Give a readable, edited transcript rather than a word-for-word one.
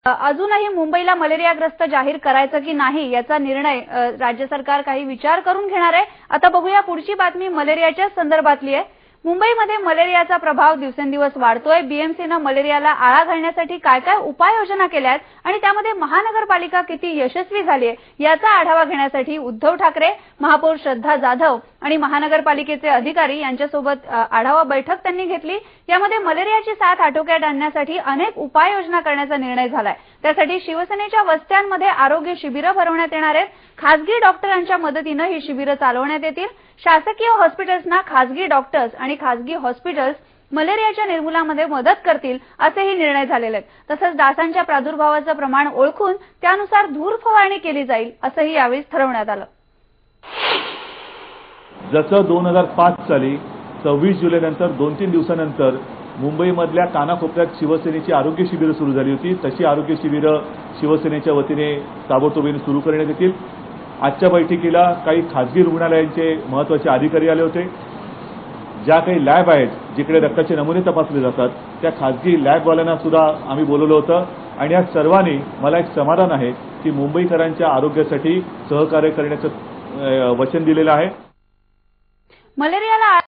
अजूनही मुंबईला मलेरियाग्रस्त जाहीर करायचं की नाही याचा निर्णय राज्य सरकार काही विचार करून घेणार आहे। आता बघूया पुढची बातमी मलेरियाच्या संदर्भातली आहे। मुंबईमध्ये मलेरियाचा प्रभाव दिवसेंदिवस वाढतोय। बीएमसीने मलेरियाला आळा घालण्यासाठी काय काय उपाययोजना केल्या आहेत आणि त्यामध्ये महानगरपालिका किती यशस्वी झाली आहे याचा आढावा घेण्यासाठी उद्धव ठाकरे, महापौर श्रद्धा जाधव आणि महानगरपालिकेचे अधिकारी यांच्यासोबत आढावा बैठक त्यांनी घेतली। यामध्ये मलेरियाची साथ आटोक्यात आणण्यासाठी अनेक उपाययोजना करण्याचा निर्णय झालाय। त्यासाठी शिवसेनेच्या वस्त्यांमध्ये आरोग्य शिबिरं भरवण्यात येणार आहेत। खासगी डॉक्टरांच्या मदतीने ही शिबिरं चालवण्यात येतील। शासकीय हॉस्पिटल्सना खासगी डॉक्टर्स आणि खासगी हॉस्पिटल्स मलेरियाच्या निर्मूलनामध्ये मदत करतील असेही निर्णय झालेले आहेत। तसंच डासांच्या प्रादुर्भावाचं प्रमाण ओळखून त्यानुसार धूर फवारणी केली जाईल असंही यावेळी ठरवण्यात आलं। जसं 2005 साली 26 जुलैनंतर 2-3 दिवसानंतर मुंबईमधल्या कानाकोपऱ्यात शिवसेनेची आरोग्य शिबिरं सुरू झाली होती, तशी आरोग्य शिबिरं शिवसेनेच्या वतीने ताबडतोबीने सुरू करण्यात येतील। आजच्या बैठकीला काही खासगी रुग्णालयांचे महत्त्वाचे अधिकारी आले होते। ज्या काही लॅब आहेत जिकडे रक्ताचे नमुने तपासले जातात त्या खासगी लॅबवाल्यांना सुद्धा आम्ही बोलवलं होतं आणि या सर्वांनी मला एक समाधान आहे की मुंबईकरांच्या आरोग्यासाठी सहकार्य करण्याचं वचन दिलेलं आहे। मलेरियाला